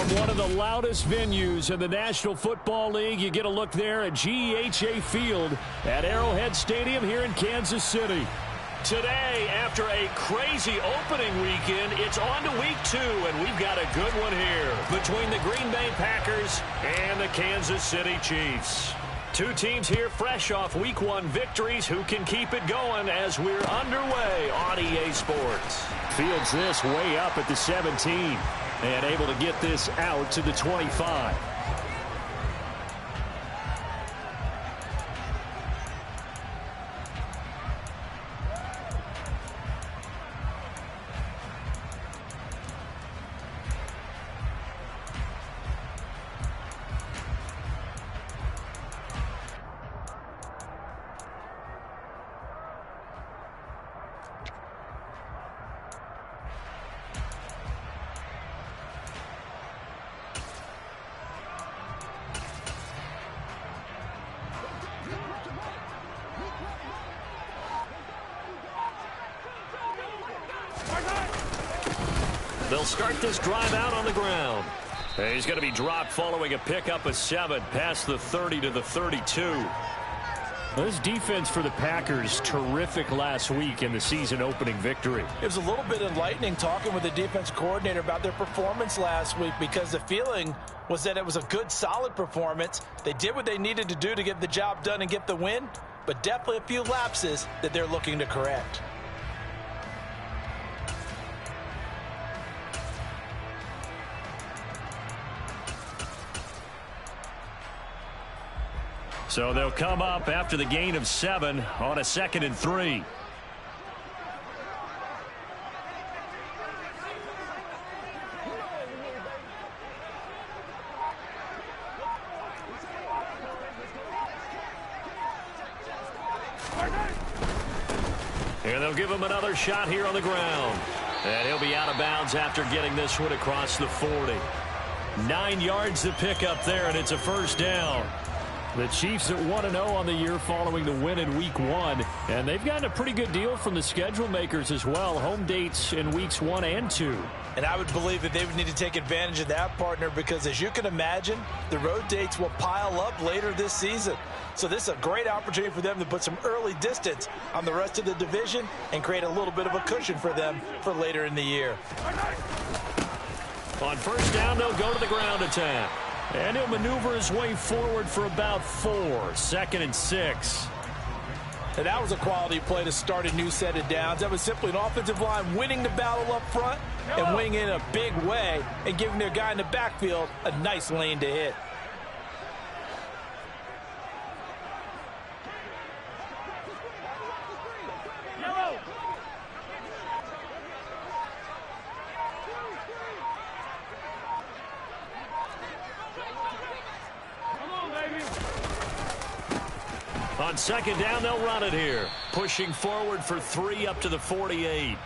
From one of the loudest venues in the National Football League, you get a look there at GEHA Field at Arrowhead Stadium here in Kansas City. Today, after a crazy opening weekend, it's on to week 2, and we've got a good one here between the Green Bay Packers and the Kansas City Chiefs. Two teams here fresh off week 1 victories who can keep it going as we're underway on EA Sports. Fields this way up at the 17 and able to get this out to the 25. They'll start this drive out on the ground. He's going to be dropped following a pickup of 7 past the 30 to the 32. This defense for the Packers, terrific last week in the season-opening victory. It was a little bit enlightening talking with the defense coordinator about their performance last week because the feeling was that it was a good, solid performance. They did what they needed to do to get the job done and get the win, but definitely a few lapses that they're looking to correct. So they'll come up after the gain of 7 on a 2nd and 3. And they'll give him another shot here on the ground. And he'll be out of bounds after getting this one across the 40. 9 yards to pick up there, and it's a first down. The Chiefs at 1-0 on the year following the win in week 1. And they've gotten a pretty good deal from the schedule makers as well. Home dates in weeks 1 and 2. And I would believe that they would need to take advantage of that, partner, because as you can imagine, the road dates will pile up later this season. So this is a great opportunity for them to put some early distance on the rest of the division and create a little bit of a cushion for them for later in the year. On first down, they'll go to the ground attack. And he'll maneuver his way forward for about 4. 2nd and 6. And that was a quality play to start a new set of downs. That was simply an offensive line winning the battle up front and winning in a big way and giving their guy in the backfield a nice lane to hit. On 2nd down, they'll run it here. Pushing forward for 3 up to the 48.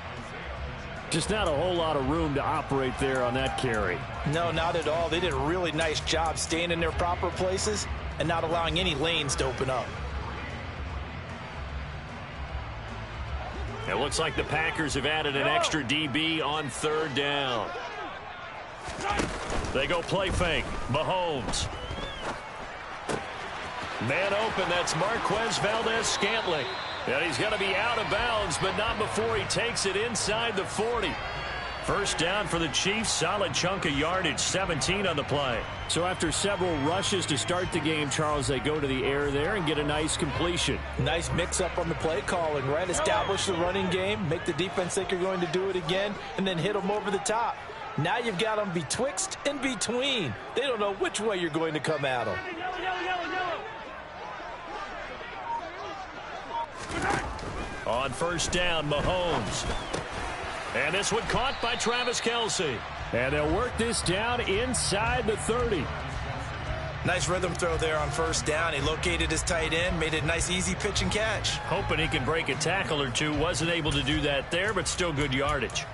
Just not a whole lot of room to operate there on that carry. No, not at all. They did a really nice job staying in their proper places and not allowing any lanes to open up. It looks like the Packers have added an extra DB on 3rd down. They go play fake. Mahomes. Man open, that's Marquez Valdes-Scantling. And he's going to be out of bounds, but not before he takes it inside the 40. First down for the Chiefs, solid chunk of yardage, 17 on the play. So after several rushes to start the game, Charles, they go to the air there and get a nice completion. Nice mix-up on the play calling, right? Establish the running game, make the defense think you're going to do it again, and then hit them over the top. Now you've got them betwixt and between. They don't know which way you're going to come at them. On first down, Mahomes. And this one caught by Travis Kelce. And they'll work this down inside the 30. Nice rhythm throw there on first down. He located his tight end, made it a nice easy pitch and catch. Hoping he can break a tackle or two. Wasn't able to do that there, but still good yardage.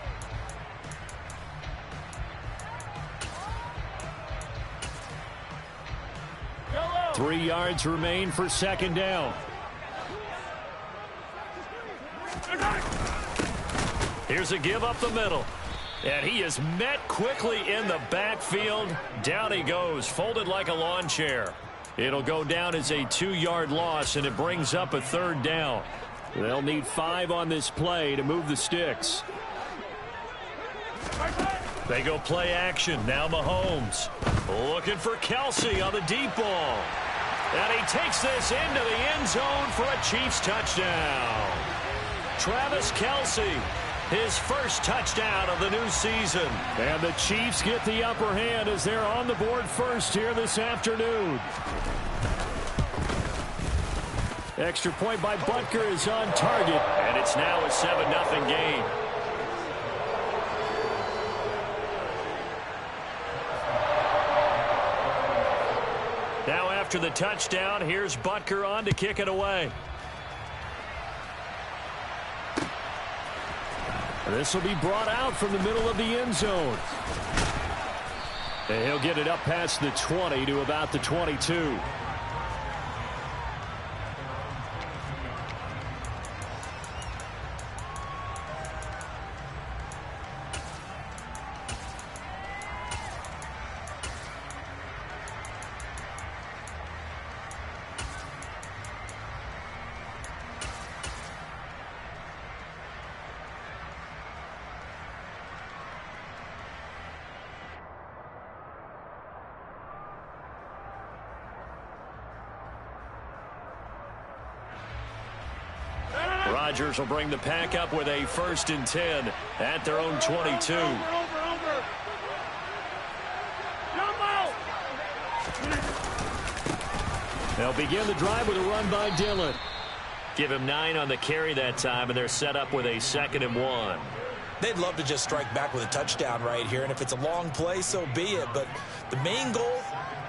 Hello. 3 yards remain for 2nd down. Here's a give up the middle. And he is met quickly in the backfield. Down he goes, folded like a lawn chair. It'll go down as a 2-yard loss, and it brings up a 3rd down. They'll need 5 on this play to move the sticks. They go play action. Now Mahomes looking for Kelce on the deep ball. And he takes this into the end zone for a Chiefs touchdown. Travis Kelce, his first touchdown of the new season. And the Chiefs get the upper hand as they're on the board first here this afternoon. Extra point by Butker is on target, and it's now a 7-0 game. Now after the touchdown, here's Butker on to kick it away. This will be brought out from the middle of the end zone. And he'll get it up past the 20 to about the 22. Rodgers will bring the pack up with a 1st and 10 at their own 22. They'll begin the drive with a run by Dillon. Give him 9 on the carry that time, and they're set up with a 2nd and 1. They'd love to just strike back with a touchdown right here, and if it's a long play, so be it. But the main goal,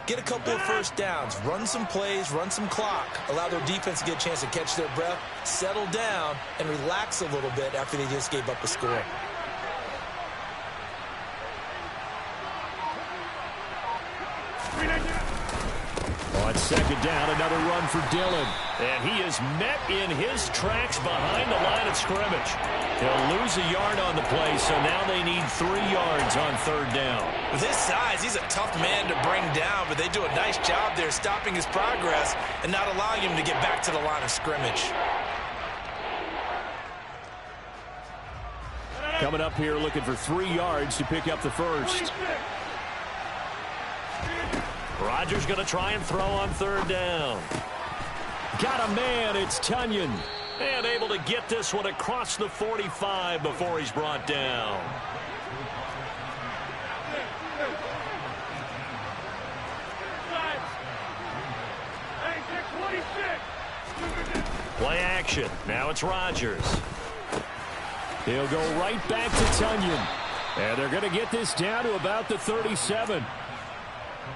get a couple of first downs, run some plays, run some clock, allow their defense to get a chance to catch their breath, settle down, and relax a little bit after they just gave up a score. On 2nd down, another run for Dillon. And he is met in his tracks behind the line of scrimmage. He'll lose a yard on the play, so now they need 3 yards on 3rd down. With his size, he's a tough man to bring down, but they do a nice job there stopping his progress and not allowing him to get back to the line of scrimmage. Coming up here looking for 3 yards to pick up the 1st. Rodgers going to try and throw on 3rd down. Got a man, it's Tonyan. And able to get this one across the 45 before he's brought down. Play action. Now it's Rodgers. He'll go right back to Tonyan. And they're going to get this down to about the 37.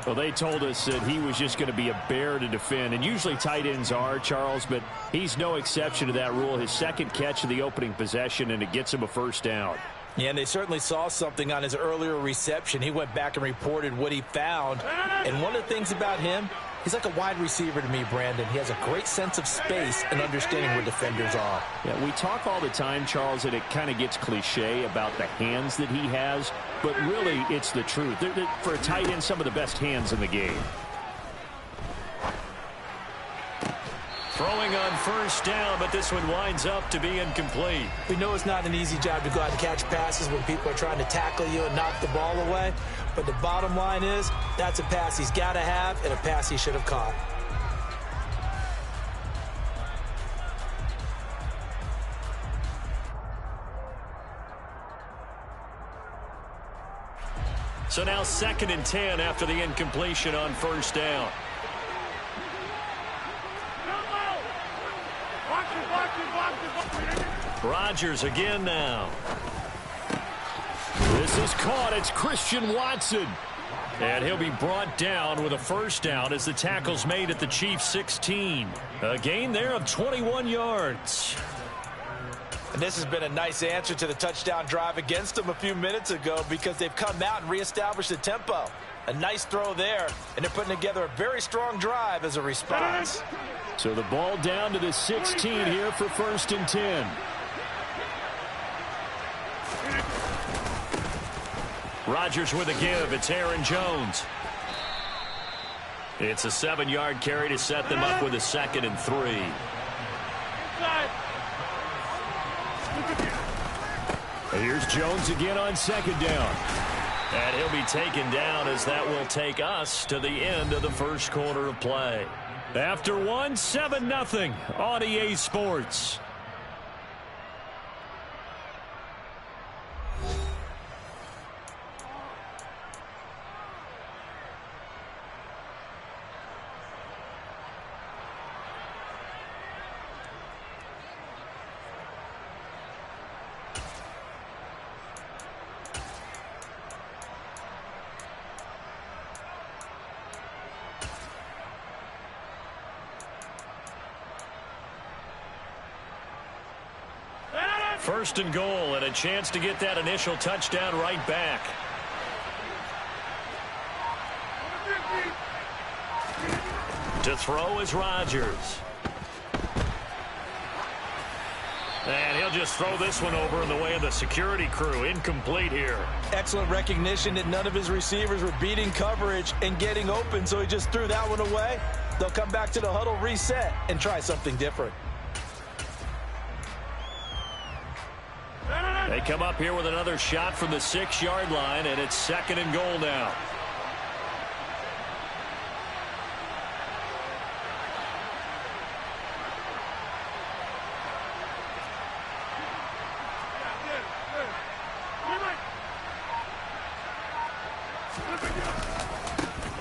Well, they told us that he was just going to be a bear to defend, and usually tight ends are, Charles, but he's no exception to that rule. His 2nd catch of the opening possession, and it gets him a 1st down. Yeah, and they certainly saw something on his earlier reception. He went back and reported what he found, and one of the things about him, he's like a wide receiver to me, Brandon. He has a great sense of space and understanding where defenders are. Yeah, we talk all the time, Charles, and it kind of gets cliche about the hands that he has, but really it's the truth. They're, for a tight end, some of the best hands in the game. Throwing on 1st down, but this one winds up to be incomplete. We know it's not an easy job to go out and catch passes when people are trying to tackle you and knock the ball away. But the bottom line is, that's a pass he's got to have and a pass he should have caught. So now 2nd and 10 after the incompletion on 1st down. Rodgers again now. This is caught. It's Christian Watson. And he'll be brought down with a 1st down as the tackle's made at the Chiefs' 16. A gain there of 21 yards. And this has been a nice answer to the touchdown drive against them a few minutes ago because they've come out and reestablished the tempo. A nice throw there, and they're putting together a very strong drive as a response. So the ball down to the 16 here for 1st and 10. Rodgers with a give. It's Aaron Jones. It's a 7-yard carry to set them up with a 2nd and 3. Here's Jones again on 2nd down. And he'll be taken down as that will take us to the end of the first quarter of play. After 7-0 on EA Sports. First and goal, and a chance to get that initial touchdown right back. To throw is Rodgers. And he'll just throw this one over in the way of the security crew. Incomplete here. Excellent recognition that none of his receivers were beating coverage and getting open, so he just threw that one away. They'll come back to the huddle, reset, and try something different. They come up here with another shot from the 6-yard line, and it's 2nd and goal now.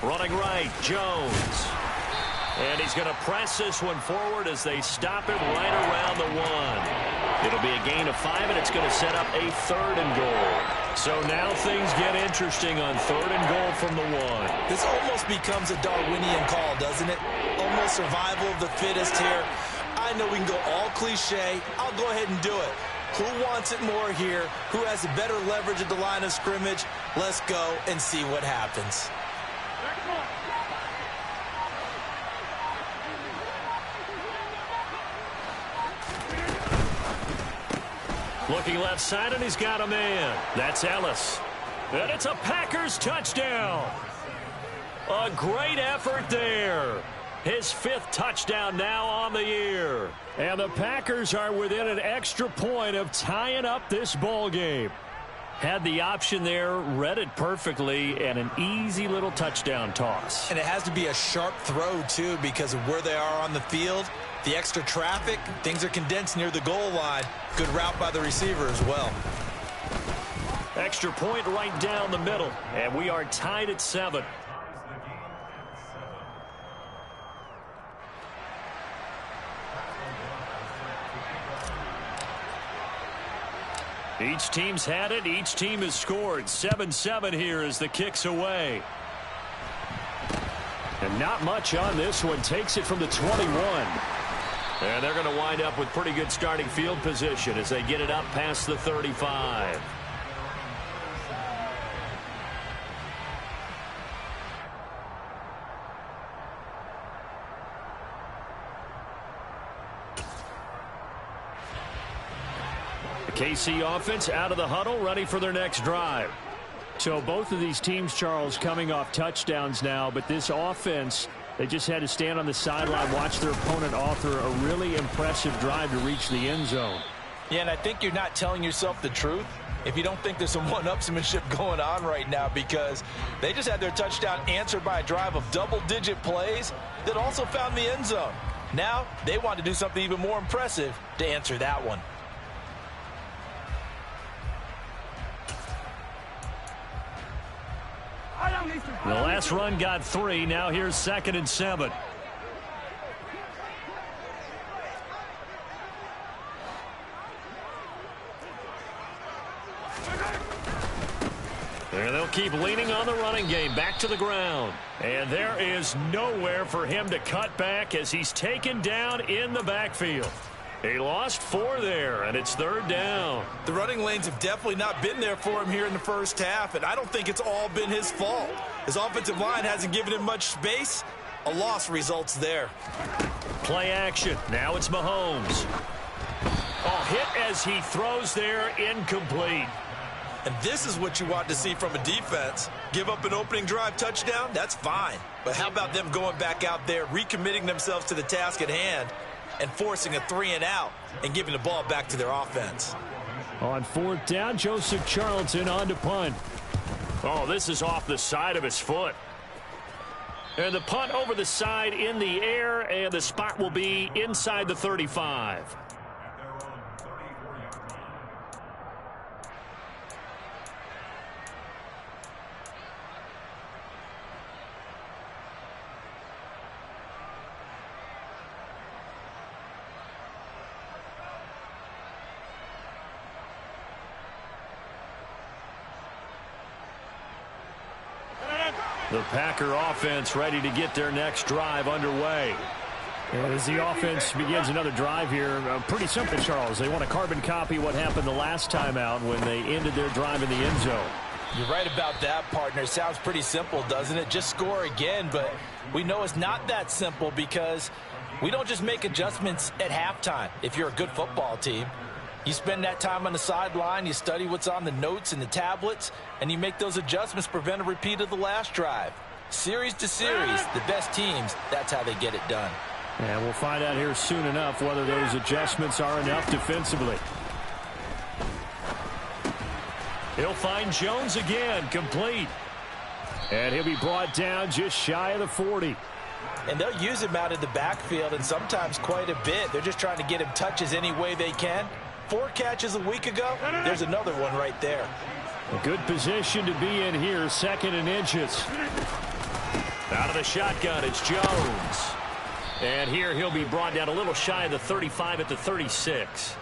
Running right, Jones. And he's going to press this one forward as they stop it right around the 1. It'll be a gain of 5, and it's going to set up a 3rd and goal. So now things get interesting on 3rd and goal from the 1. This almost becomes a Darwinian call, doesn't it? Almost survival of the fittest here. I know we can go all cliche. I'll go ahead and do it. Who wants it more here? Who has the better leverage at the line of scrimmage? Let's go and see what happens. Looking left side, and he's got a man. That's Ellis. And it's a Packers touchdown. A great effort there. His 5th touchdown now on the year. And the Packers are within an extra point of tying up this ball game. Had the option there, read it perfectly, and an easy little touchdown toss. And it has to be a sharp throw, too, because of where they are on the field. The extra traffic, things are condensed near the goal line. Good route by the receiver as well. Extra point right down the middle, and we are tied at 7. Each team's had it. Each team has scored. 7-7 here as the kick's away. And not much on this one. Takes it from the 21. And they're going to wind up with pretty good starting field position as they get it up past the 35. The KC offense out of the huddle, ready for their next drive. So both of these teams, Charles, coming off touchdowns now, but this offense, they just had to stand on the sideline, watch their opponent author a really impressive drive to reach the end zone. Yeah, and I think you're not telling yourself the truth if you don't think there's some one-upsmanship going on right now, because they just had their touchdown answered by a drive of double-digit plays that also found the end zone. Now they want to do something even more impressive to answer that one. The last run got 3. Now here's 2nd and 7. And they'll keep leaning on the running game. Back to the ground. And there is nowhere for him to cut back as he's taken down in the backfield. He lost 4 there, and it's 3rd down. The running lanes have definitely not been there for him here in the first half, and I don't think it's all been his fault. His offensive line hasn't given him much space. A loss results there. Play action. Now it's Mahomes. Oh, hit as he throws there, incomplete. And this is what you want to see from a defense. Give up an opening drive touchdown, that's fine. But how about them going back out there, recommitting themselves to the task at hand, and forcing a 3-and-out and giving the ball back to their offense. On 4th down, Joseph Charlton on to punt. Oh, this is off the side of his foot. And the punt over the side in the air, and the spot will be inside the 35. The Packer offense ready to get their next drive underway. As the offense begins another drive here, pretty simple, Charles. They want to carbon copy what happened the last time out when they ended their drive in the end zone. You're right about that, partner. Sounds pretty simple, doesn't it? Just score again, but we know it's not that simple because we don't just make adjustments at halftime if you're a good football team. You spend that time on the sideline, you study what's on the notes and the tablets, and you make those adjustments to prevent a repeat of the last drive. Series to series, the best teams, that's how they get it done. And we'll find out here soon enough whether those adjustments are enough defensively. He'll find Jones again, complete. And he'll be brought down just shy of the 40. And they'll use him out of the backfield, and sometimes quite a bit. They're just trying to get him touches any way they can. 4 catches a week ago, there's another one right there. A good position to be in here, 2nd and inches. Out of the shotgun, it's Jones. And here he'll be brought down a little shy of the 35 at the 36.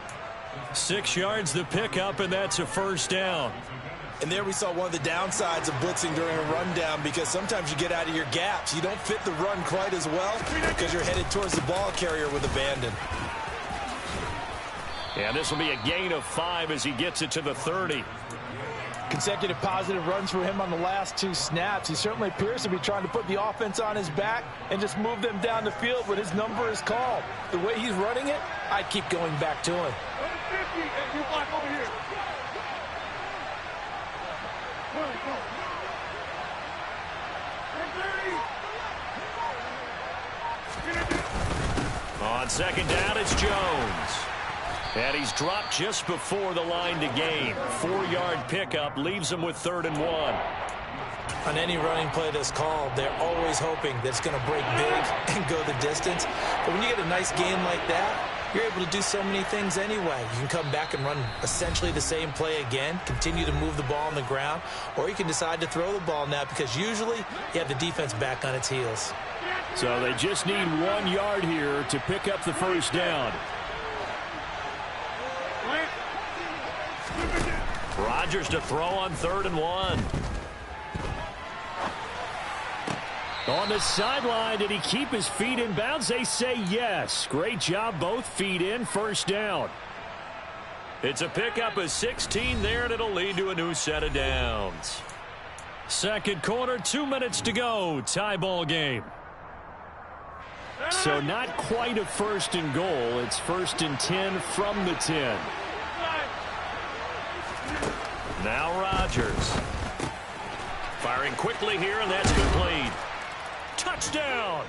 6 yards the pickup, and that's a 1st down. And there we saw one of the downsides of blitzing during a rundown, because sometimes you get out of your gaps. You don't fit the run quite as well because you're headed towards the ball carrier with abandon. And this will be a gain of 5 as he gets it to the 30. Consecutive positive runs for him on the last 2 snaps. He certainly appears to be trying to put the offense on his back and just move them down the field when his number is called. The way he's running it, I'd keep going back to him. On 2nd down, it's Jones. And he's dropped just before the line to gain. 4-yard pickup leaves him with 3rd and 1. On any running play that's called, they're always hoping that it's going to break big and go the distance. But when you get a nice gain like that, you're able to do so many things anyway. You can come back and run essentially the same play again, continue to move the ball on the ground, or you can decide to throw the ball now because usually you have the defense back on its heels. So they just need 1 yard here to pick up the 1st down. Rodgers to throw on 3rd and 1. On the sideline, did he keep his feet in bounds? They say yes. Great job, both feet in, 1st down. It's a pickup of 16 there, and it'll lead to a new set of downs. 2nd quarter, 2 minutes to go. Tie ball game. So not quite a 1st and goal. It's 1st and 10 from the 10. Now Rodgers. Firing quickly here, and that's complete. Touchdown!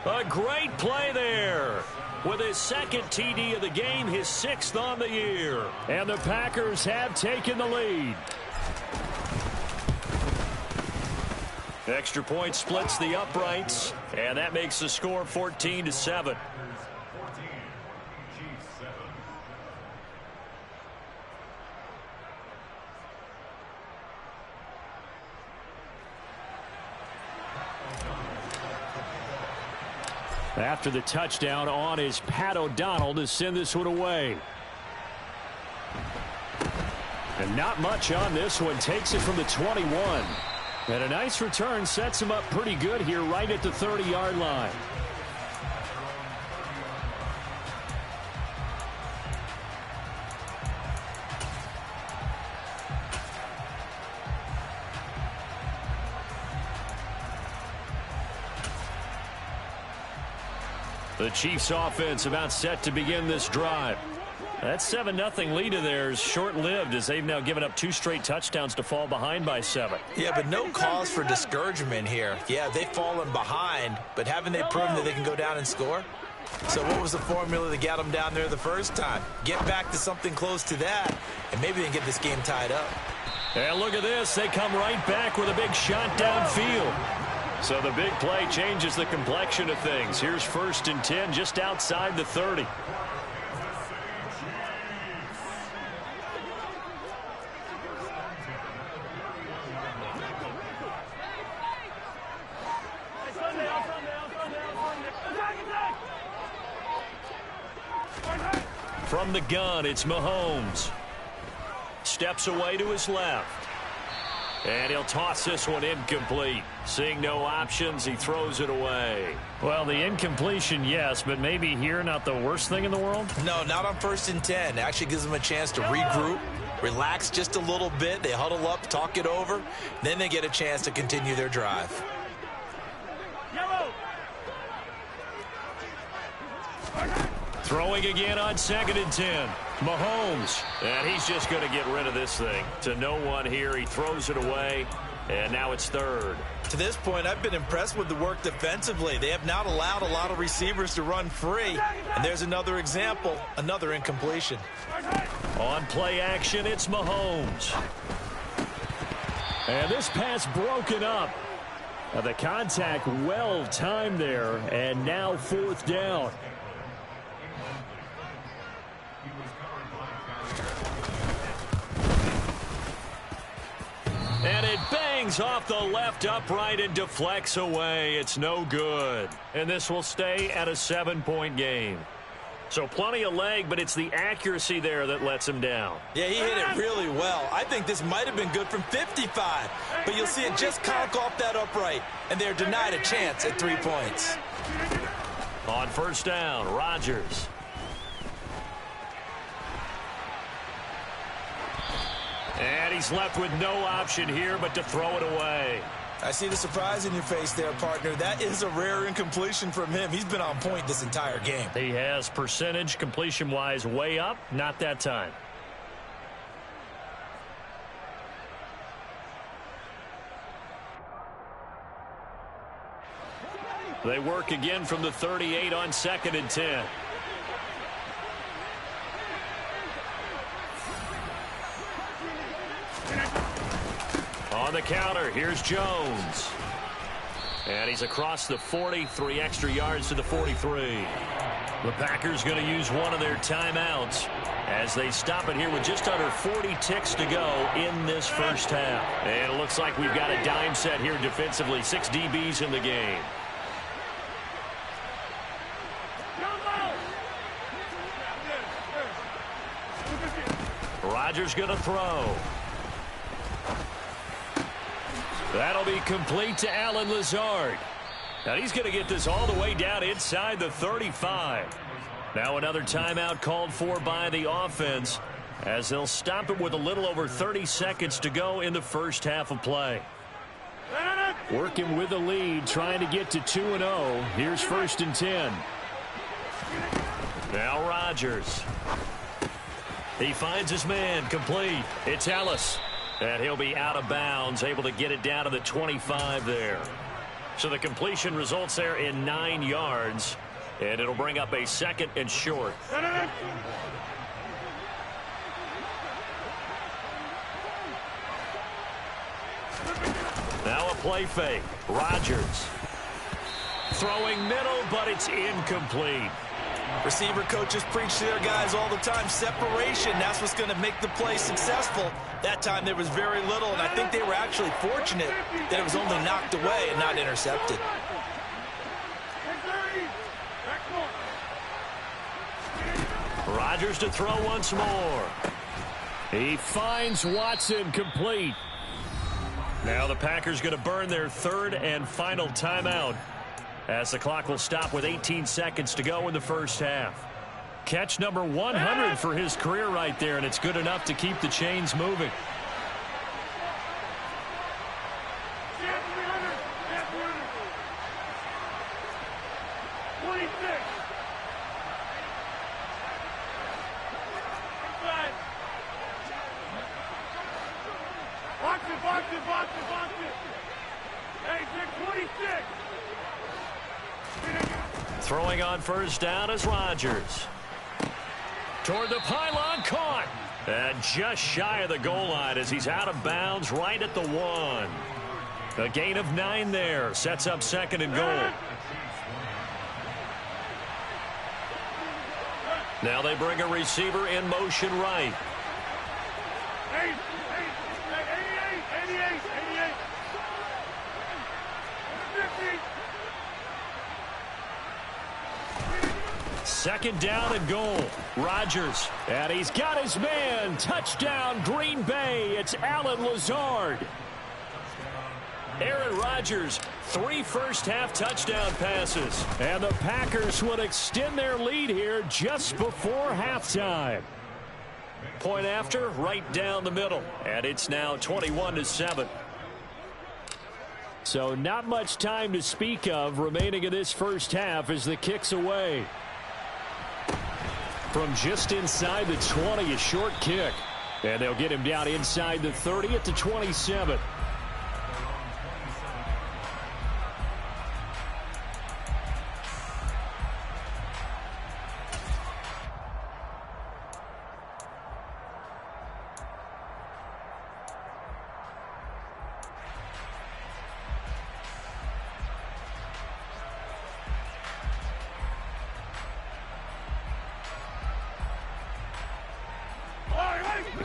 A great play there. With his 2nd TD of the game, his 6th on the year. And the Packers have taken the lead. Extra point splits the uprights, and that makes the score 14-7. After the touchdown, on is Pat O'Donnell to send this one away. And not much on this one. Takes it from the 21. And a nice return sets him up pretty good here right at the 30-yard line. The Chiefs offense about set to begin this drive. That 7-0 lead of theirs short-lived as they've now given up 2 straight touchdowns to fall behind by 7. Yeah, but no cause for discouragement here. Yeah, they've fallen behind, but haven't they proven that they can go down and score? So what was the formula that got them down there the first time? Get back to something close to that, and maybe they can get this game tied up. And look at this. They come right back with a big shot downfield. So the big play changes the complexion of things. Here's 1st and 10 just outside the 30. From the gun, it's Mahomes. Steps away to his left. And he'll toss this one incomplete. Seeing no options, he throws it away. Well, the incompletion, yes, but maybe here not the worst thing in the world? No, not on 1st and 10. It actually gives them a chance to regroup, relax just a little bit. They huddle up, talk it over. Then they get a chance to continue their drive. Throwing again on 2nd and 10. Mahomes. And he's just going to get rid of this thing. To no one here. He throws it away. And now it's 3rd. To this point, I've been impressed with the work defensively. They have not allowed a lot of receivers to run free. And there's another example, another incompletion. On play action, it's Mahomes. And this pass broken up. The contact well timed there. And now 4th down. And it bangs off the left upright and deflects away. It's no good. And this will stay at a 7-point game. So plenty of leg, but it's the accuracy there that lets him down. Yeah, he hit it really well. I think this might have been good from 55. But you'll see it just conk off that upright. And they're denied a chance at 3 points. On 1st down, Rodgers. And he's left with no option here but to throw it away. I see the surprise in your face there, partner. That is a rare incompletion from him. He's been on point this entire game. He has percentage completion-wise way up. Not that time. They work again from the 38 on 2nd and 10. On the counter, here's Jones. And he's across the 40, 3 extra yards to the 43. The Packers going to use one of their timeouts as they stop it here with just under 40 ticks to go in this first half. And it looks like we've got a dime set here defensively. 6 DBs in the game. Rodgers going to throw. That'll be complete to Allen Lazard. Now he's going to get this all the way down inside the 35. Now another timeout called for by the offense as they'll stop it with a little over 30 seconds to go in the first half of play. Working with the lead, trying to get to 2-0. Here's 1st and 10. Now Rodgers. He finds his man, complete. It's Ellis. And he'll be out of bounds, able to get it down to the 25 there. So the completion results there in 9 yards. And it'll bring up a 2nd and short. Now a play fake. Rodgers. Throwing middle, but it's incomplete. Receiver coaches preach to their guys all the time. Separation, that's what's going to make the play successful. That time there was very little, and I think they were actually fortunate that it was only knocked away and not intercepted. Rodgers to throw once more. He finds Watson, complete. Now the Packers going to burn their 3rd and final timeout as the clock will stop with 18 seconds to go in the first half. Catch number 100 for his career right there, and it's good enough to keep the chains moving. Throwing on first down is Rodgers. Toward the pylon, caught. And just shy of the goal line as he's out of bounds right at the 1. A gain of 9 there. Sets up second and goal. Now they bring a receiver in motion right. 88. Second down and goal. Rodgers. And he's got his man. Touchdown, Green Bay. It's Allen Lazard. Aaron Rodgers, 3 first-half touchdown passes. And the Packers will extend their lead here just before halftime. Point after, right down the middle. And it's now 21-7. So not much time to speak of remaining in this first half as the kick's away. From just inside the 20, a short kick. And they'll get him down inside the 30 at the 27.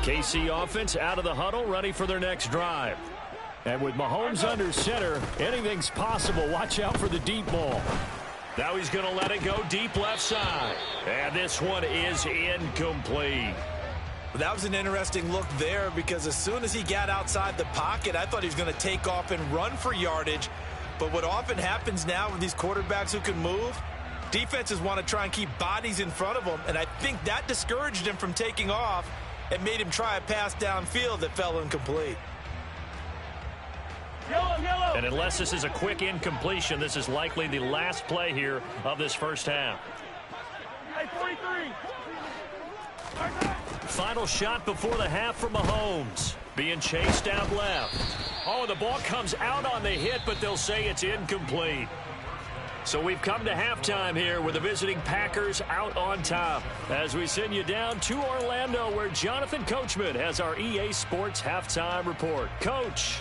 KC offense out of the huddle, ready for their next drive. And with Mahomes under center, anything's possible. Watch out for the deep ball. Now he's going to let it go deep left side. And this one is incomplete. That was an interesting look there because as soon as he got outside the pocket, I thought he was going to take off and run for yardage. But what often happens now with these quarterbacks who can move, defenses want to try and keep bodies in front of them. And I think that discouraged him from taking off and made him try a pass downfield that fell incomplete. Yellow. And unless this is a quick incompletion, this is likely the last play here of this first half. Hey, 43. Final shot before the half for Mahomes. Being chased out left. Oh, the ball comes out on the hit, but they'll say it's incomplete. So we've come to halftime here with the visiting Packers out on top as we send you down to Orlando where Jonathan Coachman has our EA Sports halftime report. Coach.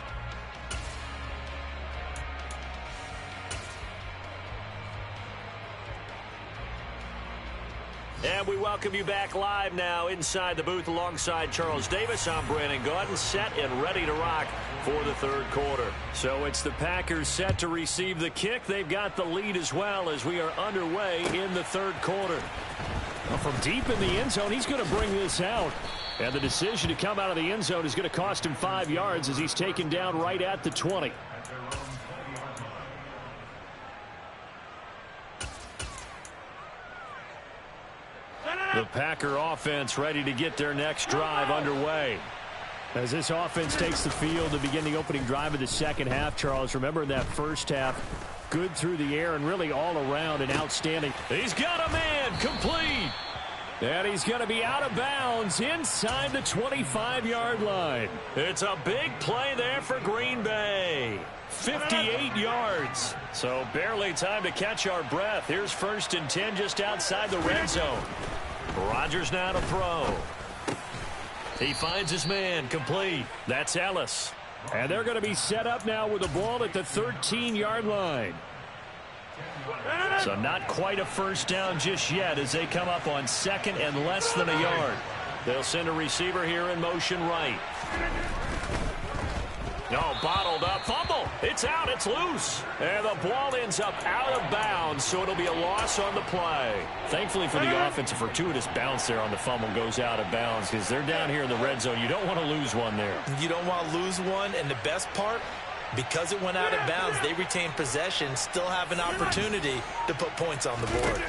And we welcome you back live now inside the booth alongside Charles Davis. I'm Brandon Gaudin, set and ready to rock for the third quarter. So it's the Packers set to receive the kick. They've got the lead as well as we are underway in the third quarter. Well, from deep in the end zone, he's going to bring this out. And the decision to come out of the end zone is going to cost him 5 yards as he's taken down right at the 20. The Packer offense ready to get their next drive underway. As this offense takes the field to begin the opening drive of the second half, Charles, remember in that first half, good through the air and really all around and outstanding. He's got a man, complete. And he's going to be out of bounds inside the 25-yard line. It's a big play there for Green Bay. 58 yards. So barely time to catch our breath. Here's 1st and 10 just outside the red zone. Rodgers now to throw. He finds his man, complete. That's Ellis. And they're going to be set up now with the ball at the 13-yard line. So not quite a first down just yet as they come up on second and less than a yard. They'll send a receiver here in motion right. No, bottled up, fumble. It's out, it's loose. And the ball ends up out of bounds, so it'll be a loss on the play. Thankfully for the offense, a fortuitous bounce there on the fumble goes out of bounds because they're down here in the red zone. You don't want to lose one there. You don't want to lose one, and the best part, because it went out of bounds, they retain possession, still have an opportunity to put points on the board.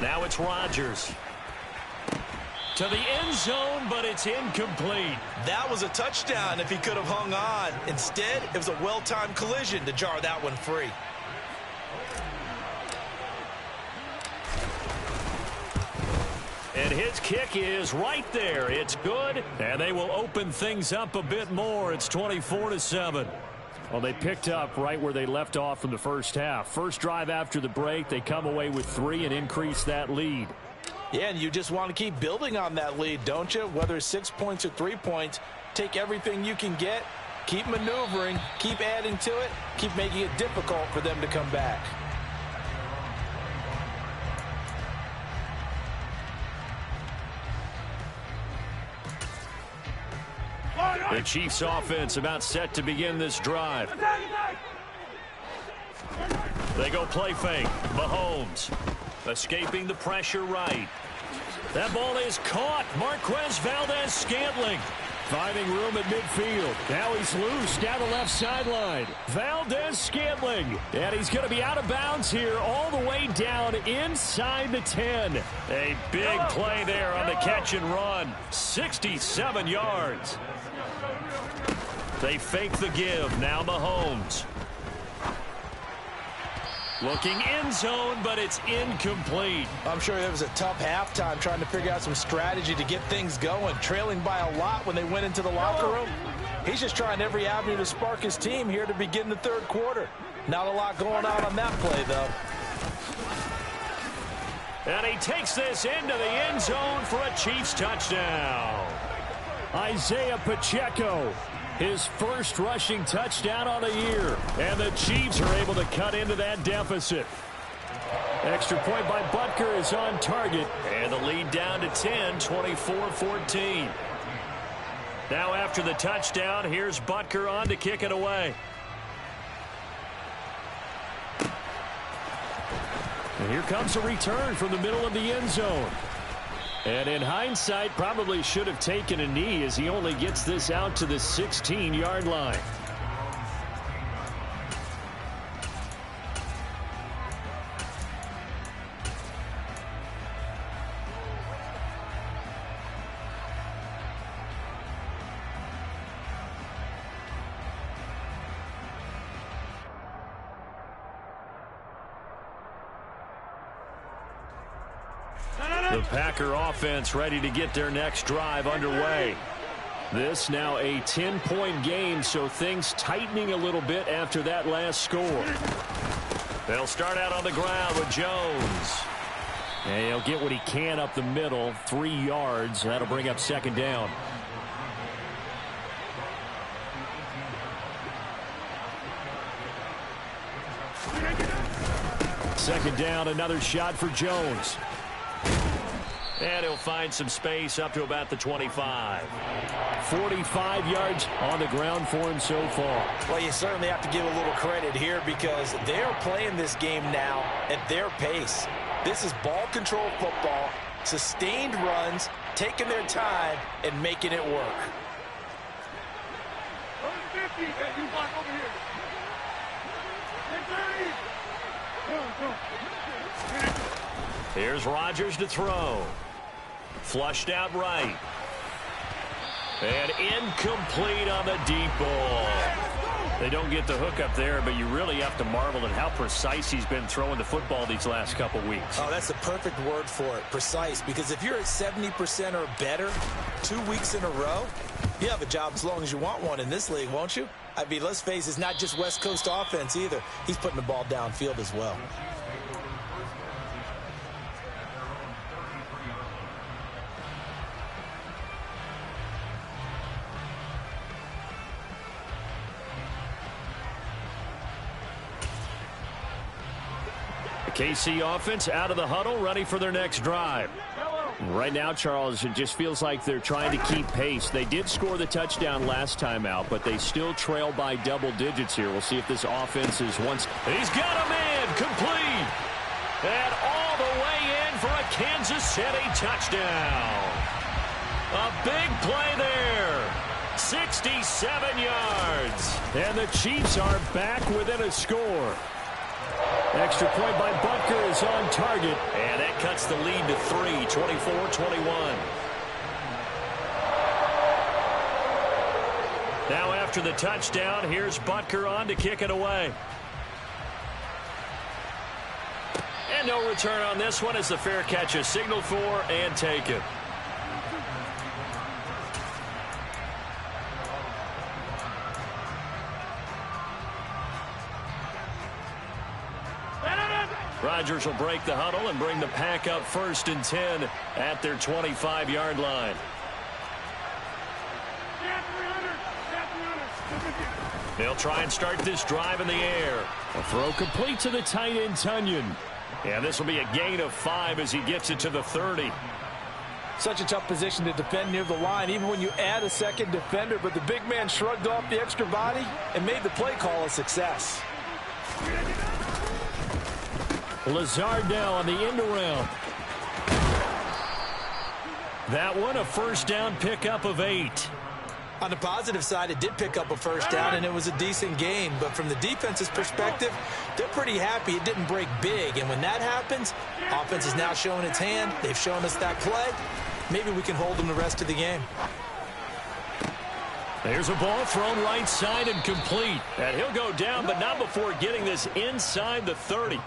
Now it's Rodgers. To the end zone, but it's incomplete. That was a touchdown if he could have hung on. Instead, it was a well-timed collision to jar that one free. And his kick is right there. It's good, and they will open things up a bit more. It's 24-7. Well, they picked up right where they left off from the first half. First drive after the break, they come away with 3 and increase that lead. Yeah, and you just want to keep building on that lead, don't you? Whether it's 6 points or 3 points, take everything you can get, keep maneuvering, keep adding to it, keep making it difficult for them to come back. The Chiefs offense about set to begin this drive. They go play fake. Mahomes escaping the pressure right. That ball is caught. Marquez Valdes-Scantling finding room at midfield. Now he's loose down the left sideline. Valdes-Scantling. And he's going to be out of bounds here all the way down inside the 10. A big play there on the catch and run. 67 yards. They fake the give. Now Mahomes. Looking end zone, but it's incomplete. I'm sure it was a tough halftime trying to figure out some strategy to get things going. Trailing by a lot when they went into the locker room. He's just trying every avenue to spark his team here to begin the third quarter. Not a lot going on that play, though. And he takes this into the end zone for a Chiefs touchdown. Isaiah Pacheco, his first rushing touchdown on the year. And the Chiefs are able to cut into that deficit. Extra point by Butker is on target. And the lead down to 10, 24-14. Now after the touchdown, here's Butker on to kick it away. And here comes a return from the middle of the end zone. And in hindsight, probably should have taken a knee as he only gets this out to the 16-yard line. The Packer offense ready to get their next drive underway. This now a 10-point game, so things tightening a little bit after that last score. They'll start out on the ground with Jones. And he'll get what he can up the middle, 3 yards. That'll bring up second down. Second down, another shot for Jones. And he'll find some space up to about the 25. 45 yards on the ground for him so far. Well, you certainly have to give a little credit here because they're playing this game now at their pace. This is ball control football, sustained runs, taking their time, and making it work. 50, you block over here. 30. Here's Rodgers to throw. Flushed out right. And incomplete on the deep ball. They don't get the hook up there, but you really have to marvel at how precise he's been throwing the football these last couple weeks. Oh, that's the perfect word for it, precise. Because if you're at 70% or better 2 weeks in a row, you have a job as long as you want one in this league, won't you? I mean, let's face it, it's not just West Coast offense either. He's putting the ball downfield as well. KC offense out of the huddle, ready for their next drive. Right now, Charles, it just feels like they're trying to keep pace. They did score the touchdown last time out, but they still trail by double digits here. We'll see if this offense is once. He's got a man complete. And all the way in for a Kansas City touchdown. A big play there. 67 yards. And the Chiefs are back within a score. Extra point by Butker is on target. And that cuts the lead to 3, 24-21. Now after the touchdown, here's Butker on to kick it away. And no return on this one as the fair catch is signaled for and taken. Rodgers will break the huddle and bring the pack up 1st and 10 at their 25-yard line. They'll try and start this drive in the air. A throw complete to the tight end, Tunyon. And this will be a gain of 5 as he gets it to the 30. Such a tough position to defend near the line, even when you add a second defender. But the big man shrugged off the extra body and made the play call a success. Lazard now on the end around. That one a first down pickup of 8. On the positive side, it did pick up a first down, and it was a decent gain. But from the defense's perspective, they're pretty happy it didn't break big. And when that happens, offense is now showing its hand. They've shown us that play. Maybe we can hold them the rest of the game. There's a ball thrown right side and complete. And he'll go down, but not before getting this inside the 30.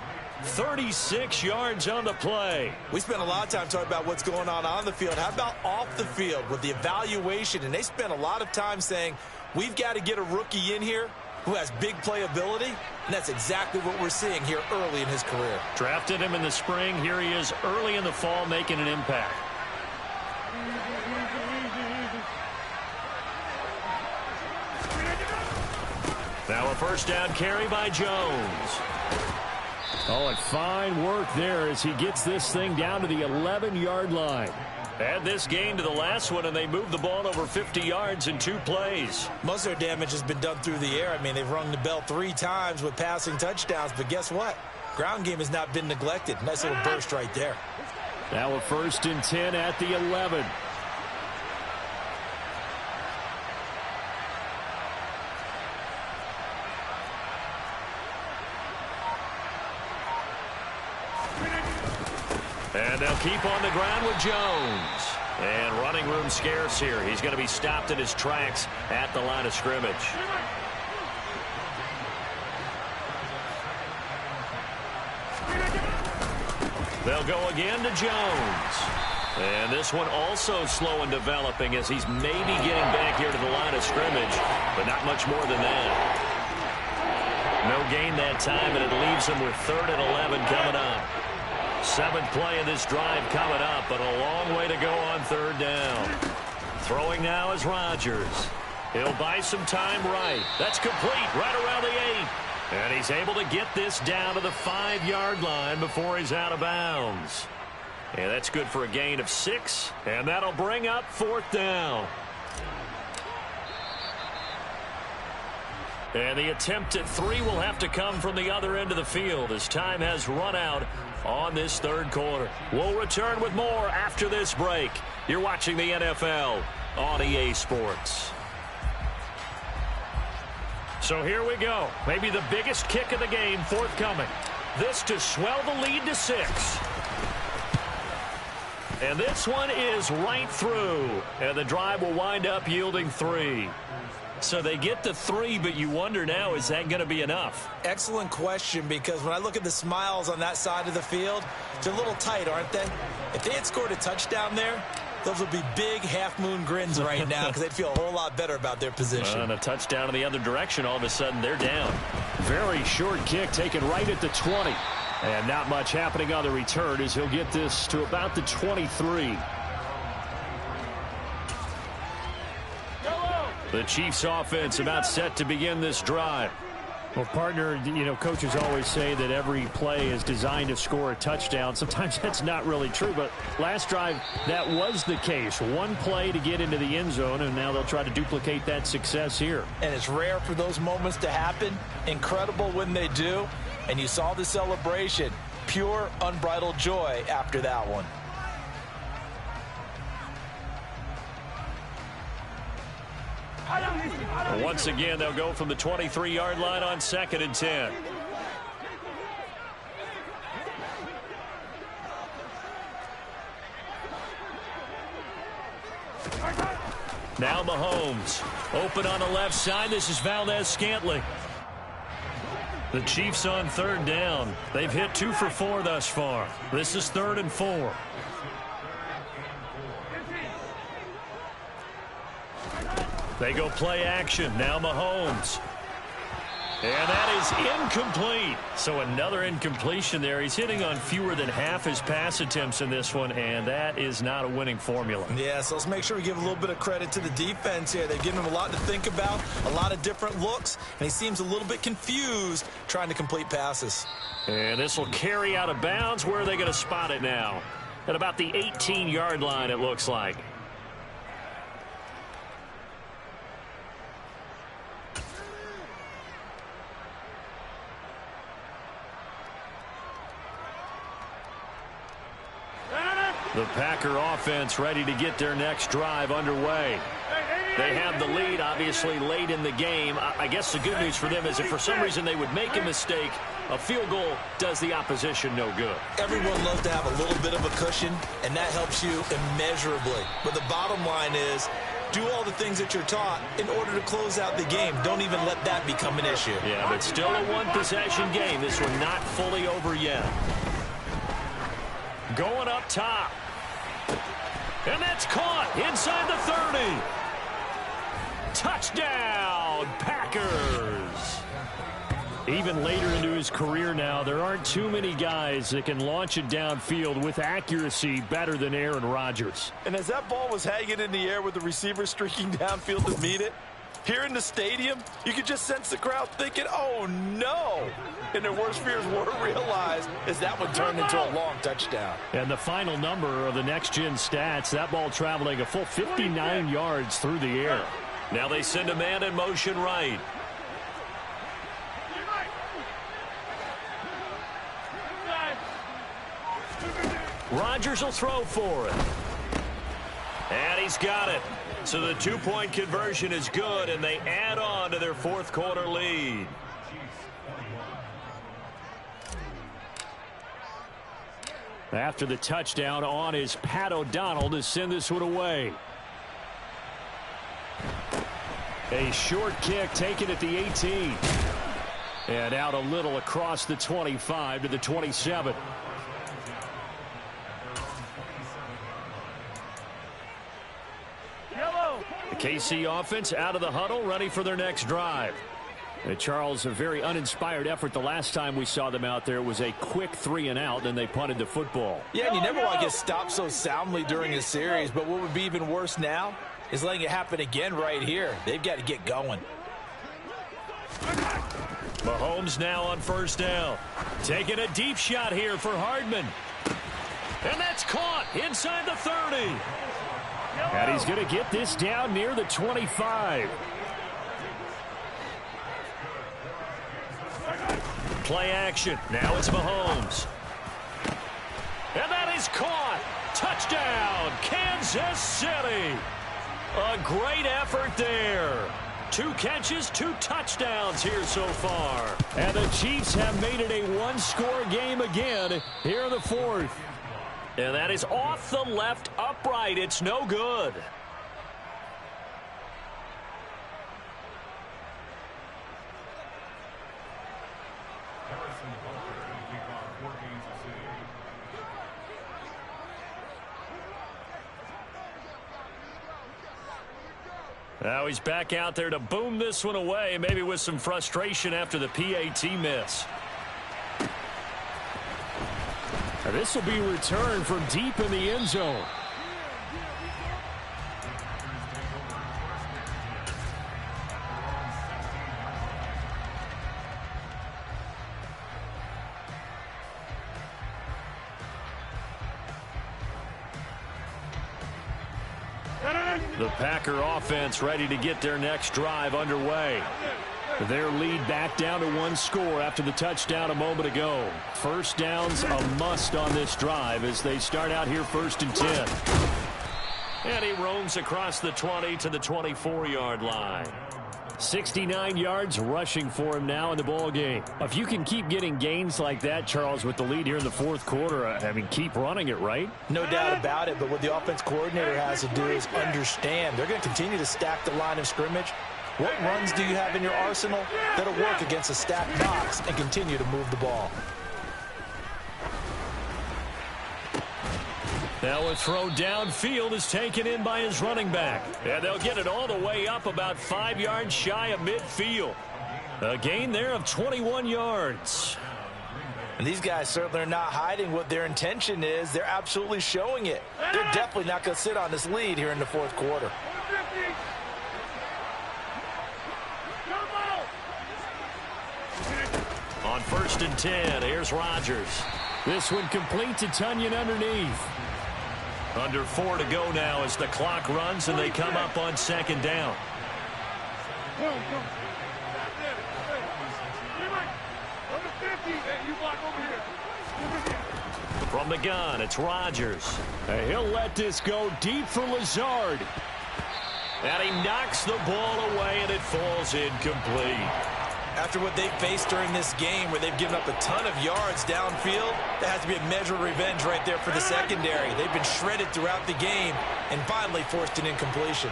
36 yards on the play. We spent a lot of time talking about what's going on the field. How about off the field with the evaluation? And they spent a lot of time saying, we've got to get a rookie in here who has big playability. And that's exactly what we're seeing here early in his career. Drafted him in the spring. Here he is early in the fall making an impact. Now a first down carry by Jones. Oh, and fine work there as he gets this thing down to the 11-yard line. Add this gain to the last one, and they move the ball over 50 yards in 2 plays. Most of their damage has been done through the air. I mean, they've rung the bell 3 times with passing touchdowns, but guess what? Ground game has not been neglected. Nice little burst right there. Now a 1st and 10 at the 11. And they'll keep on the ground with Jones. And running room scarce here. He's going to be stopped in his tracks at the line of scrimmage. They'll go again to Jones. And this one also slow in developing as he's maybe getting back here to the line of scrimmage, but not much more than that. No gain that time, and it leaves him with 3rd and 11 coming up. 7th play of this drive coming up, but a long way to go on 3rd down. Throwing now is Rodgers. He'll buy some time right. That's complete right around the 8. And he's able to get this down to the 5-yard line before he's out of bounds. And that's good for a gain of 6, and that'll bring up 4th down. And the attempt at 3 will have to come from the other end of the field as time has run out on this 3rd quarter. We'll return with more after this break. You're watching the NFL on EA Sports. So here we go. Maybe the biggest kick of the game forthcoming. This to swell the lead to 6. And this one is right through. And the drive will wind up yielding 3. So they get the 3, but you wonder now, is that going to be enough? Excellent question, because when I look at the smiles on that side of the field, they're a little tight, aren't they? If they had scored a touchdown there, those would be big half-moon grins right now because they'd feel a whole lot better about their position. And a touchdown in the other direction, all of a sudden they're down. Very short kick taken right at the 20. And not much happening on the return as he'll get this to about the 23. The Chiefs offense about set to begin this drive. Well, partner, you know, coaches always say that every play is designed to score a touchdown. Sometimes that's not really true, but last drive, that was the case. One play to get into the end zone, and now they'll try to duplicate that success here. And it's rare for those moments to happen. Incredible when they do. And you saw the celebration. Pure, unbridled joy after that one. Once again, they'll go from the 23-yard line on 2nd and 10. Now Mahomes. Open on the left side. This is Valdez-Scantling. The Chiefs on third down. They've hit 2 for 4 thus far. This is 3rd and 4. They go play action. Now Mahomes. And that is incomplete. So another incompletion there. He's hitting on fewer than half his pass attempts in this one, and that is not a winning formula. Yeah, so let's make sure we give a little bit of credit to the defense here. They've given him a lot to think about, a lot of different looks, and he seems a little bit confused trying to complete passes. And this will carry out of bounds. Where are they going to spot it now? At about the 18-yard line, it looks like. The Packer offense ready to get their next drive underway. They have the lead, obviously, late in the game. I guess the good news for them is if for some reason they would make a mistake, a field goal does the opposition no good. Everyone loves to have a little bit of a cushion, and that helps you immeasurably. But the bottom line is, do all the things that you're taught in order to close out the game. Don't even let that become an issue. Yeah, but still a one-possession game. This one not fully over yet. Going up top. And that's caught inside the 30. Touchdown, Packers. Even later into his career now, there aren't too many guys that can launch it downfield with accuracy better than Aaron Rodgers. And as that ball was hanging in the air with the receiver streaking downfield to meet it, here in the stadium, you could just sense the crowd thinking, oh, no. And their worst fears were realized as that one turned into a long touchdown. And the final number of the next-gen stats, that ball traveling a full 59 yards through the air. Now they send a man in motion right. Rodgers will throw for it. And he's got it. So the two-point conversion is good, and they add on to their fourth-quarter lead. After the touchdown, on is Pat O'Donnell to send this one away. A short kick taken at the 18. And out a little across the 25 to the 27. The KC offense out of the huddle, ready for their next drive. And Charles, a very uninspired effort the last time we saw them out there. Was a quick 3-and-out, then they punted the football. Yeah, and you never want to get stopped so soundly during a series, but what would be even worse now is letting it happen again right here. They've got to get going. Mahomes now on first down. Taking a deep shot here for Hardman. And that's caught inside the 30. And he's going to get this down near the 25. Play action. Now it's Mahomes. And that is caught. Touchdown, Kansas City. A great effort there. 2 catches, 2 touchdowns here so far. And the Chiefs have made it a one-score game again here in the fourth. And that is off the left upright. It's no good. Now he's back out there to boom this one away, maybe with some frustration after the PAT miss. This will be returned from deep in the end zone. The Packer offense ready to get their next drive underway. Their lead back down to 1 score after the touchdown a moment ago. First down's a must on this drive as they start out here 1st and 10. And he roams across the 20 to the 24-yard line. 69 yards rushing for him now in the ball game. If you can keep getting gains like that, Charles, with the lead here in the fourth quarter, I mean, keep running it, right? No doubt about it, but what the offense coordinator has to do is understand they're going to continue to stack the line of scrimmage What runs do you have in your arsenal that'll work against a stacked box and continue to move the ball? Now a throw downfield is taken in by his running back. And they'll get it all the way up about 5 yards shy of midfield. A gain there of 21 yards. And these guys certainly are not hiding what their intention is. They're absolutely showing it. They're definitely not going to sit on this lead here in the fourth quarter. On 1st and 10, here's Rodgers. This one complete to Tonyan underneath. Under 4 to go now as the clock runs and they come up on 2nd down. From the gun, it's Rodgers. He'll let this go deep for Lazard. And he knocks the ball away, and it falls incomplete. After what they've faced during this game where they've given up a ton of yards downfield, there has to be a measure of revenge right there for the secondary. They've been shredded throughout the game and finally forced an incompletion.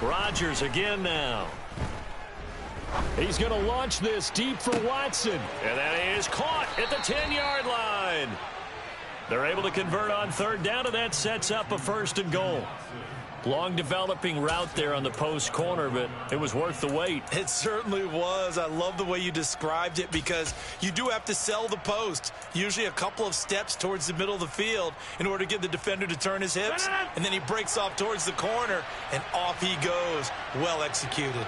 Rodgers again now. He's going to launch this deep for Watson. And that is caught at the 10-yard line. They're able to convert on 3rd down, and that sets up a 1st and goal. Long developing route there on the post corner, but it was worth the wait. It certainly was. I love the way you described it because you do have to sell the post. Usually a couple of steps towards the middle of the field in order to get the defender to turn his hips. And then he breaks off towards the corner, and off he goes. Well executed.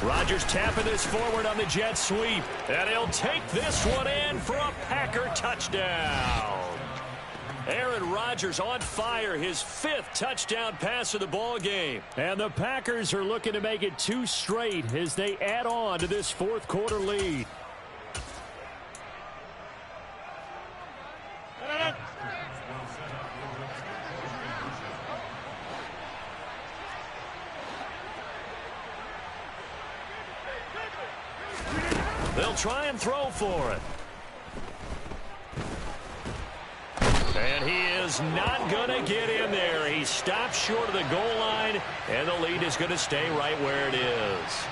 Rodgers tapping this forward on the jet sweep. And he'll take this one in for a Packer touchdown. Aaron Rodgers on fire, his 5th touchdown pass of the ball game. And the Packers are looking to make it 2 straight as they add on to this 4th quarter lead. They'll try and throw for it. And he is not going to get in there. He stops short of the goal line, and the lead is going to stay right where it is.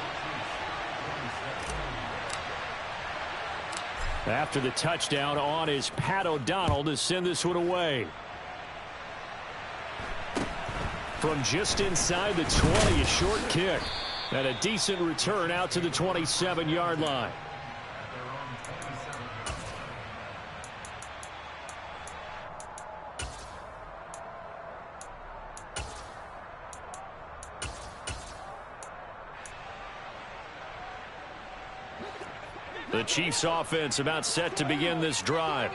After the touchdown on is Pat O'Donnell to send this one away. From just inside the 20, a short kick. And a decent return out to the 27-yard line. The Chiefs offense about set to begin this drive.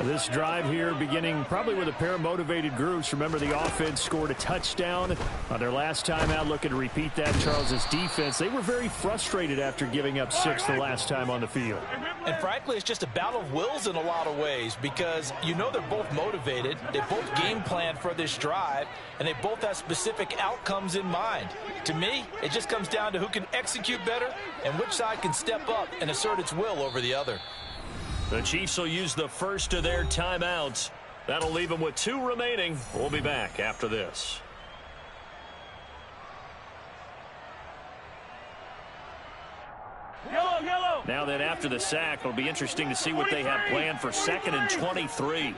This drive here beginning probably with a pair of motivated groups. Remember, the offense scored a touchdown on their last time out. Looking to repeat that. Charles's defense, they were very frustrated after giving up 6 the last time on the field. And frankly, it's just a battle of wills in a lot of ways because you know they're both motivated. They both game plan for this drive, and they both have specific outcomes in mind. To me, it just comes down to who can execute better and which side can step up and assert its will over the other. The Chiefs will use the first of their timeouts. That'll leave them with 2 remaining. We'll be back after this. Yellow. Now then, after the sack, it'll be interesting to see what they have planned for 2nd and 23.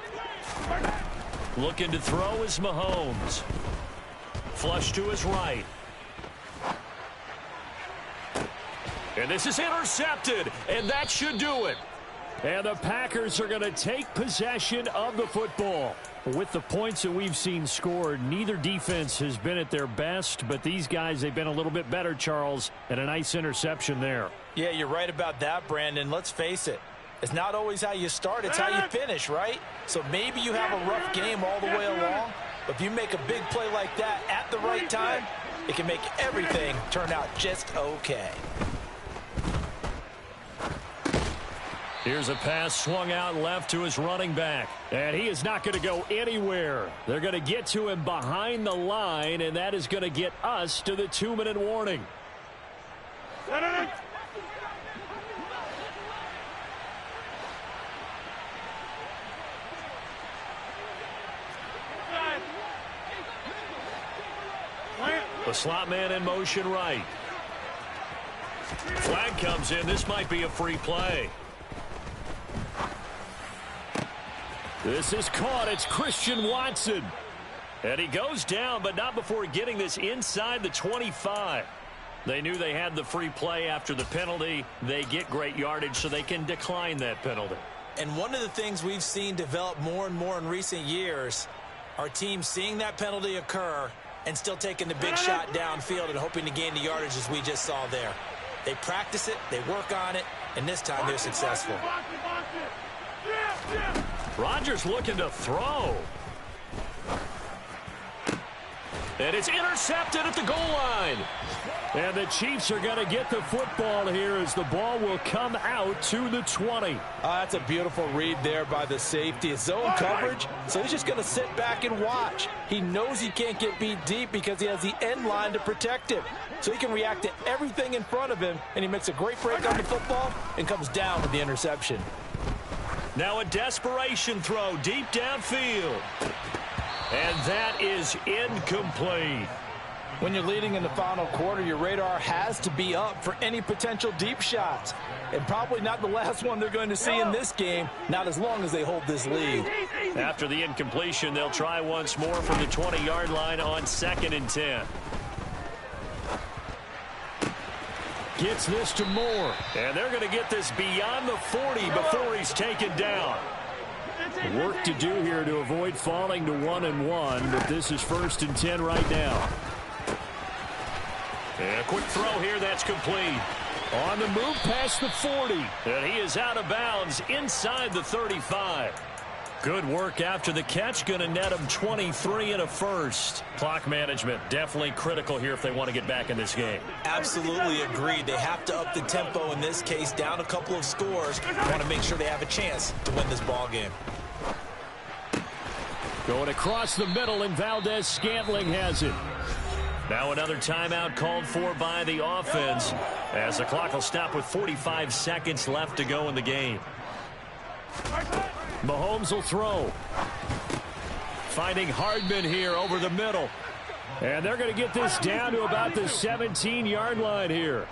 Looking to throw is Mahomes. Flush to his right. And this is intercepted, and that should do it. And the Packers are going to take possession of the football. With the points that we've seen scored, neither defense has been at their best, but these guys, they've been a little bit better, Charles, and a nice interception there. Yeah, you're right about that, Brandon. Let's face it. It's not always how you start, it's how you finish, right? So maybe you have a rough game all the way along, but if you make a big play like that at the right time, it can make everything turn out just okay. Here's a pass swung out left to his running back. And he is not going to go anywhere. They're going to get to him behind the line, and that is going to get us to the 2-minute warning. The slot man in motion right. Flag comes in. This might be a free play. This is caught. It's Christian Watson. And he goes down, but not before getting this inside the 25. They knew they had the free play after the penalty. They get great yardage, so they can decline that penalty. And one of the things we've seen develop more and more in recent years, our team seeing that penalty occur and still taking the big shot downfield and hoping to gain the yardage as we just saw there. They practice it, they work on it, and this time they're successful. Rodgers looking to throw. And it's intercepted at the goal line. And the Chiefs are going to get the football here as the ball will come out to the 20. That's a beautiful read there by the safety. It's zone coverage, so he's just going to sit back and watch. He knows he can't get beat deep because he has the end line to protect him. So he can react to everything in front of him, and he makes a great break on the football and comes down with the interception. Now a desperation throw deep downfield. And that is incomplete. When you're leading in the final quarter, your radar has to be up for any potential deep shots. And probably not the last one they're going to see in this game, not as long as they hold this lead. After the incompletion, they'll try once more from the 20-yard line on 2nd and 10. Gets this to Moore. And they're going to get this beyond the 40 before he's taken down. Work to do here to avoid falling to 1-1, but this is 1st and 10 right now. And a quick throw here, that's complete. On the move past the 40, and he is out of bounds inside the 35. Good work after the catch, going to net him 23 and a first. Clock management definitely critical here if they want to get back in this game. Absolutely agreed. They have to up the tempo in this case, down a couple of scores. Want to make sure they have a chance to win this ball game. Going across the middle, and Valdez-Scantling has it. Now another timeout called for by the offense as the clock will stop with 45 seconds left to go in the game. Mahomes will throw. Finding Hardman here over the middle. And they're going to get this down to about the 17-yard line here.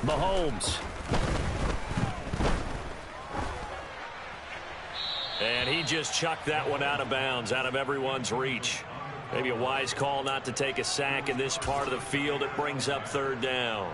Mahomes. And he just chucked that one out of bounds, out of everyone's reach. Maybe a wise call not to take a sack in this part of the field. It brings up 3rd down.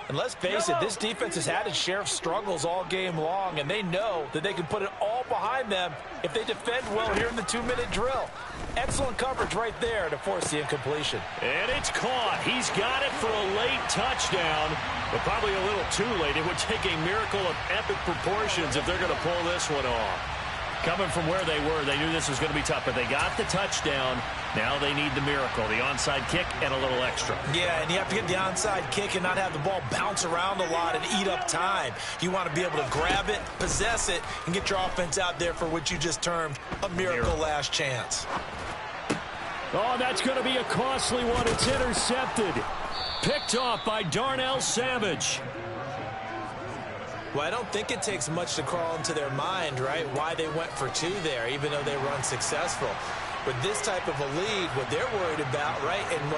And let's face it, this defense has had its share of struggles all game long, and they know that they can put it all behind them if they defend well here in the 2-minute drill. Excellent coverage right there to force the incompletion. And it's caught. He's got it for a late touchdown, but probably a little too late. It would take a miracle of epic proportions if they're going to pull this one off. Coming from where they were, they knew this was going to be tough, but they got the touchdown. Now they need the miracle, the onside kick and a little extra. Yeah, and you have to get the onside kick and not have the ball bounce around a lot and eat up time. You want to be able to grab it, possess it, and get your offense out there for what you just termed a miracle last chance. Oh, that's going to be a costly one. It's intercepted. Picked off by Darnell Savage. Well, I don't think it takes much to crawl into their mind, right, why they went for 2 there, even though they were unsuccessful. With this type of a lead, what they're worried about, right, and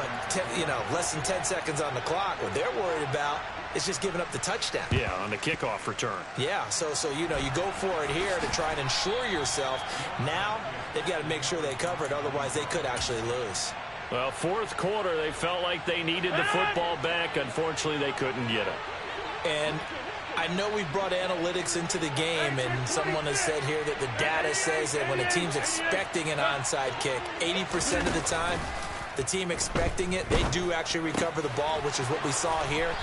less than 10 seconds on the clock, what they're worried about is just giving up the touchdown. Yeah, on the kickoff return. Yeah, so you go for it here to try and ensure yourself. Now they've got to make sure they cover it, otherwise they could actually lose. Well, 4th quarter, they felt like they needed the football back. Unfortunately, they couldn't get it. And I know we've brought analytics into the game, and someone has said here that the data says that when a team's expecting an onside kick, 80% of the time, the team expecting it, they do actually recover the ball, which is what we saw here.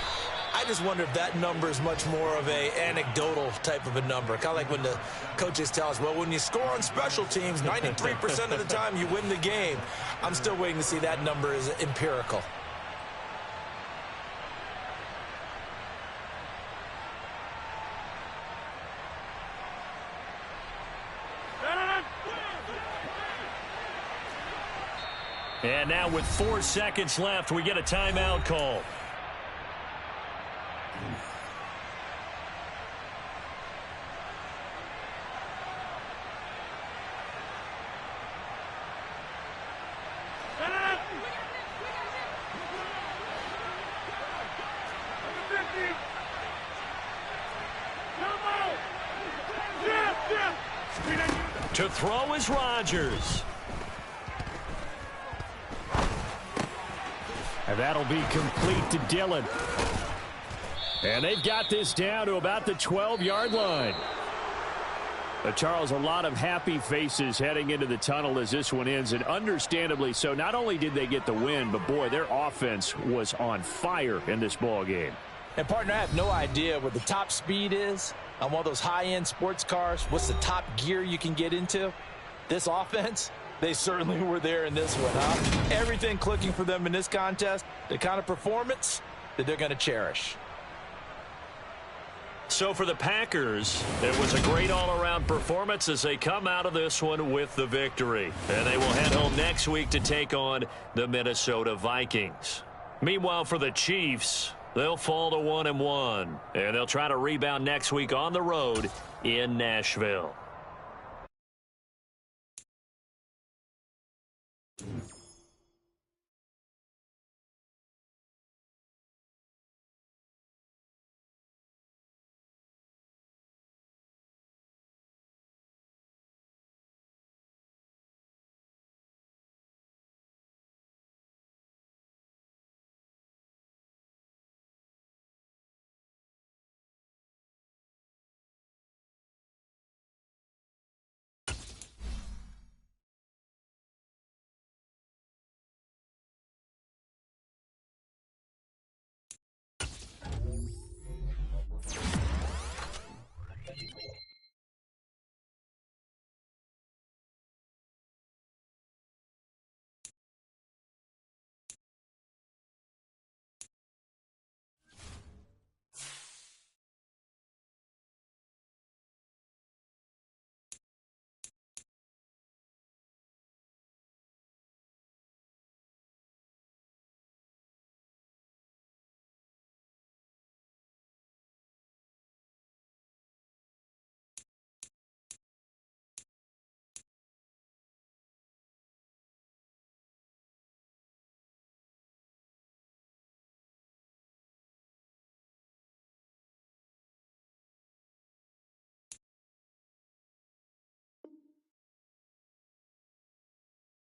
I just wonder if that number is much more of a anecdotal type of a number. Kind of like when the coaches tell us, well, when you score on special teams, 93% of the time you win the game. I'm still waiting to see that number is empirical. And now with 4 seconds left, we get a timeout call. To throw is Rodgers. And that'll be complete to Dillon. And they've got this down to about the 12-yard line. Charles, a lot of happy faces heading into the tunnel as this one ends, and understandably so. Not only did they get the win, but, boy, their offense was on fire in this ball game. And, partner, I have no idea what the top speed is on one of those high-end sports cars. What's the top gear you can get into? This offense, they certainly were there in this one, huh? Everything clicking for them in this contest, the kind of performance that they're going to cherish. So for the Packers, it was a great all-around performance as they come out of this one with the victory. And they will head home next week to take on the Minnesota Vikings. Meanwhile, for the Chiefs, they'll fall to 1-1, and they'll try to rebound next week on the road in Nashville.